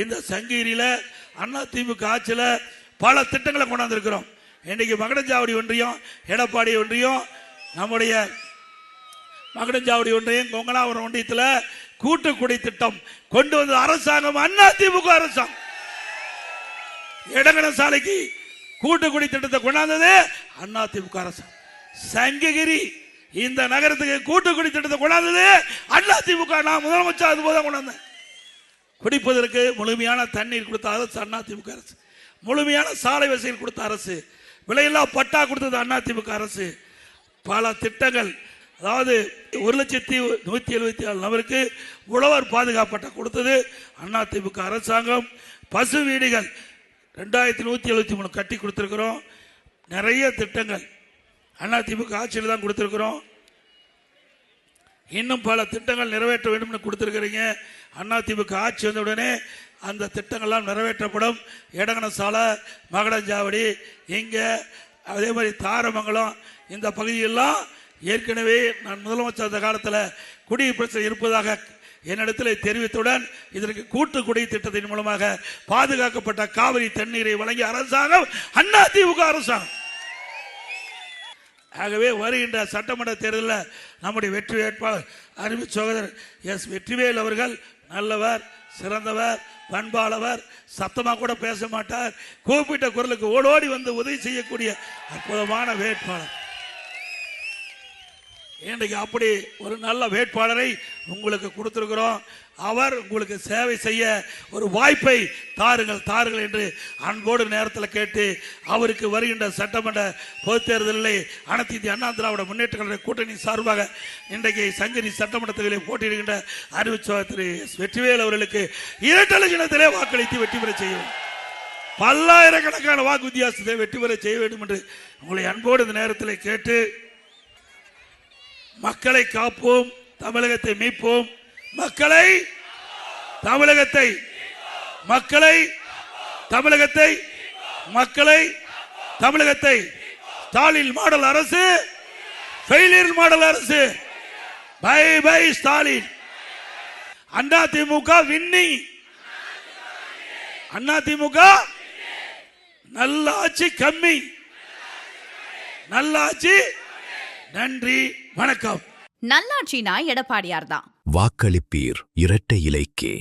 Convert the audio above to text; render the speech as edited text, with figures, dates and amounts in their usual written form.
இந்த சங்ககிரியில அதிமுக ஆட்சியில் பல திட்டங்களை கொண்டாந்துருக்கிறோம். இன்னைக்கு மகுடஞ்சாவடி ஒன்றியம், எடப்பாடி ஒன்றியம், நம்முடைய மகுடஞ்சாவடி ஒன்றியம், கொங்கனாவரம் ஒன்றியத்தில் கூட்டுக்குடி திட்டம் கொண்டு வந்த அரசாங்கம் அதிமுக அரசாங்கம். இடங்கன சாலைக்கு கூட்டுக்குடி திட்டத்தை கொண்டாந்தது அதிமுக அரசாங்கம். சங்ககிரி இந்த நகரத்துக்கு கூட்டுக்குடி திட்டத்தை கொண்டாந்தது அதிமுக. நான் முதலமைச்சர் அதுபோதான் கொண்டாந்தேன். குடிப்பதற்கு முழுமையான தண்ணீர் கொடுத்த அரசு அதிமுக அரசு, முழுமையான சாலை வசதிகள் கொடுத்த அரசு, விலையில்லா பட்டா கொடுத்தது அதிமுக அரசு. பல திட்டங்கள், அதாவது 1,174,000 நபருக்கு உழவர் பாதுகாப்பு பட்டா கொடுத்தது அதிமுக அரசாங்கம். பசு வீடுகள் 2173 கட்டி கொடுத்திருக்கிறோம். நிறைய திட்டங்கள் அதிமுக ஆட்சியில் தான் கொடுத்திருக்கிறோம். இன்னும் பல திட்டங்கள் நிறைவேற்ற வேண்டும் கொடுத்திருக்கிறீங்க. அதிமுக ஆட்சி வந்த உடனே அந்த திட்டங்கள்லாம் நிறைவேற்றப்படும். எடங்கன சாலை, மகுடஞ்சாவடி, இங்கே அதே மாதிரி தாரமங்கலம், இந்த பகுதியெல்லாம் ஏற்கனவே நான் முதலமைச்சர் அந்த காலத்தில் குடிநீர் பிரச்சனை இருப்பதாக என்னிடத்தில் தெரிவித்துடன் இதற்கு கூட்டுக்குடி திட்டத்தின் மூலமாக பாதுகாக்கப்பட்ட காவிரி தண்ணீரை வழங்கிய அரசாங்கம் அதிமுக அரசாங்கம். ஆகவே வருகின்ற சட்டமன்ற தேர்தலில் நம்முடைய வெற்றி வேட்பாளர் அருமை சகோதரர் எஸ். வெற்றிவேல் அவர்கள் நல்லவர், சிறந்தவர், பண்பாளவர், சத்தமாக கூட பேச மாட்டார். கூப்பிட்ட குரலுக்கு ஓடோடி வந்து உதவி செய்யக்கூடிய அற்புதமான வேட்பாளர். இன்றைக்கு அப்படி ஒரு நல்ல வேட்பாளரை உங்களுக்கு கொடுத்திருக்கிறோம். அவர் உங்களுக்கு சேவை செய்ய ஒரு வாய்ப்பை தாருங்கள் என்று அன்போடு நேரத்தில் கேட்டு, அவருக்கு வருகின்ற சட்டமன்ற பொதுத் தேர்தலில் அனைத்து இந்திய அண்ணா திராவிட முன்னேற்ற கழக கூட்டணி சார்பாக இன்றைக்கு சங்ககிரி சட்டமன்ற தேர்தலில் போட்டியிடுகின்ற அறிவிச்சவர் திரு எஸ். வெற்றிவேல் அவர்களுக்கு இரட்டை சின்னத்திலே வாக்களித்து வெற்றி பெற செய்யும். பல்லாயிரக்கணக்கான வாக்கு வித்தியாசத்தை வெற்றி பெற செய்ய வேண்டும் என்று உங்களை அன்போடு இந்த நேரத்தில் கேட்டு, மக்களை காப்போம், தமிழகத்தை மீட்போம், மக்களை தமிழகத்தை மக்களை தமிழகத்தை மக்களை தமிழகத்தை ஸ்டாலின் மாடல் அரசு, ஃபெயிலியர் மாடல் அரசு. Bye bye Stalin. AIADMK winning. AIADMK நல்ல ஆட்சி கம்மி, நல்ல ஆட்சி. நன்றி, வணக்கம். நல்லாட்சினா எடப்பாடியார் தான். வாக்களிப்பீர் இரட்டை இலைக்கே.